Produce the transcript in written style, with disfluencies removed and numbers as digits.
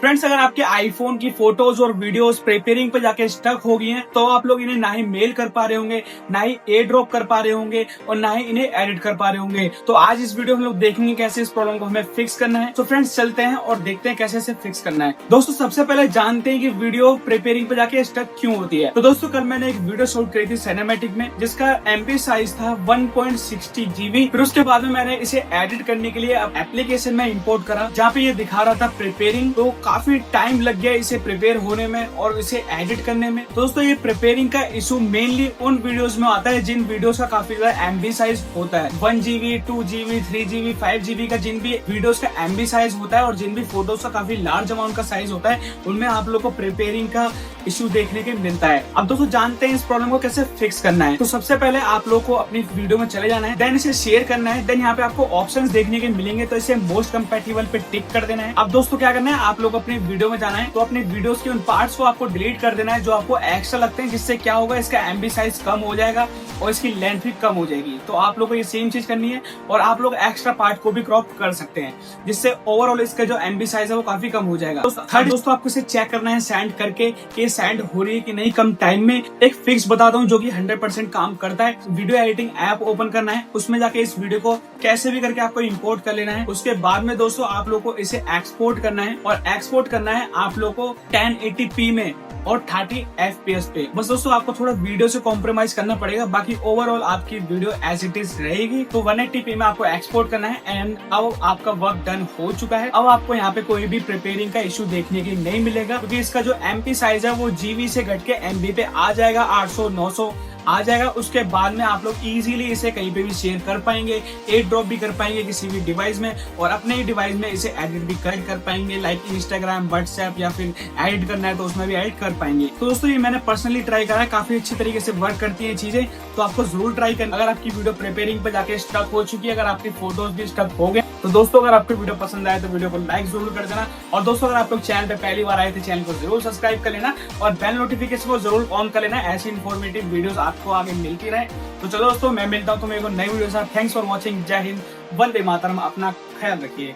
Friends, अगर आपके iPhone की फोटोज और वीडियोस प्रिपेयरिंग पे जाके स्टक हो गई हैं, तो आप लोग इन्हें ना ही मेल कर पा रहे होंगे, ना ही एयर ड्रॉप कर पा रहे होंगे और ना ही इन्हें एडिट कर पा रहे होंगे। तो आज इस वीडियो में हम लोग देखेंगे कैसे इस प्रॉब्लम को हमें फिक्स करना है। तो फ्रेंड्स, चलते हैं और देखते हैं कैसे इसे फिक्स करना है। दोस्तों, सबसे पहले जानते हैं कि वीडियो प्रिपेयरिंग पे जाके स्टक क्यों होती है। तो दोस्तों, कल मैंने एक वीडियो शूट करी थी सिनेमैटिक में, जिसका एमबी साइज था 1.60 GB। फिर उसके बाद में मैंने इसे एडिट करने के लिए एप्लीकेशन में इंपोर्ट करा, जहाँ पे ये दिखा रहा था प्रिपेयरिंग। तो काफी टाइम लग गया इसे प्रिपेयर होने में और इसे एडिट करने में। दोस्तों, ये प्रिपेयरिंग का इशू मेनली उन वीडियोस में आता है जिन वीडियोस का काफी ज्यादा एमबी साइज होता है। 1 GB, 2 GB, 3 GB, 5 GB का जिन भी वीडियोस का एमबी साइज होता है और जिन भी फोटोज का काफी लार्ज अमाउंट का साइज होता है, उनमें आप लोग को प्रिपेयरिंग का इशू देखने के मिलता है। अब दोस्तों, जानते हैं इस प्रॉब्लम को कैसे फिक्स करना है। तो सबसे पहले आप लोग को अपनी वीडियो में चले जाना है, देन इसे शेयर करना है। देन यहाँ पे आपको ऑप्शंस देखने के मिलेंगे, तो इसे मोस्ट कंपैटिबल पे टिक कर देना है। अब दोस्तों, क्या करना है, आप लोग अपनी वीडियो में जाना है, तो अपने वीडियोस के उन पार्ट्स को आपको डिलीट कर देना है जो आपको एक्स्ट्रा लगते हैं, जिससे क्या होगा, इसका एमबी साइज कम हो जाएगा और इसकी लेंथ भी कम हो जाएगी। तो आप लोग को ये सेम चीज करनी है और आप लोग एक्स्ट्रा पार्ट को भी क्रॉप कर सकते हैं, जिससे ओवरऑल इसका जो एमबी साइज है वो काफी कम हो जाएगा। थर्ड दोस्तों, आपको इसे चेक करना है सेंड करके कि सेंड हो रही है कि नहीं कम टाइम में। एक फिक्स बताता हूँ जो कि 100% काम करता है। वीडियो एडिटिंग ऐप ओपन करना है, उसमें जाके इस वीडियो को कैसे भी करके आपको इंपोर्ट कर लेना है। उसके बाद में दोस्तों, आप लोग को इसे एक्सपोर्ट करना है और एक्सपोर्ट करना है आप लोग को 1080p में और 30 FPS पे। बस दोस्तों, आपको थोड़ा वीडियो से कॉम्प्रोमाइज करना पड़ेगा, बाकी ओवरऑल आपकी वीडियो एज इट इज रहेगी। तो 180p में आपको एक्सपोर्ट करना है एंड अब आपका वर्क डन हो चुका है। अब आपको यहाँ पे कोई भी प्रिपेयरिंग का इशू देखने के नहीं मिलेगा, क्योंकि इसका जो एमपी साइज है वो जीबी से घट के एमबी पे आ जाएगा, 800 900 आ जाएगा। उसके बाद में आप लोग इजीली इसे कहीं पे भी शेयर कर पाएंगे, एयर ड्रॉप भी कर पाएंगे किसी भी डिवाइस में, और अपने ही डिवाइस में इसे एडिट भी कर पाएंगे, लाइक इंस्टाग्राम, व्हाट्सएप, या फिर एडिट करना है तो उसमें भी एडिट कर पाएंगे। तो दोस्तों, ये मैंने पर्सनली ट्राई करा है, काफी अच्छी तरीके से वर्क करती है चीजें। तो आपको जरूर ट्राई करना। अगर आपकी वीडियो प्रिपेयरिंग पे जाके स्टक हो चुकी है, अगर आपकी फोटोज भी स्टक हो गए, तो दोस्तों अगर आपको वीडियो पसंद आए तो वीडियो को लाइक जरूर कर देना। और दोस्तों, अगर आप लोग चैनल पे पहली बार आए तो चैनल को जरूर सब्सक्राइब कर लेना और बेल नोटिफिकेशन को जरूर ऑन कर लेना। ऐसी इन्फॉर्मेटिव वीडियोस आपको आगे मिलती रहे। तो चलो दोस्तों, मैं मिलता हूँ तुम्हें एक नई वीडियो के साथ। Thanks for watching. जय हिंद, वंदे मातरम। अपना ख्याल रखिए।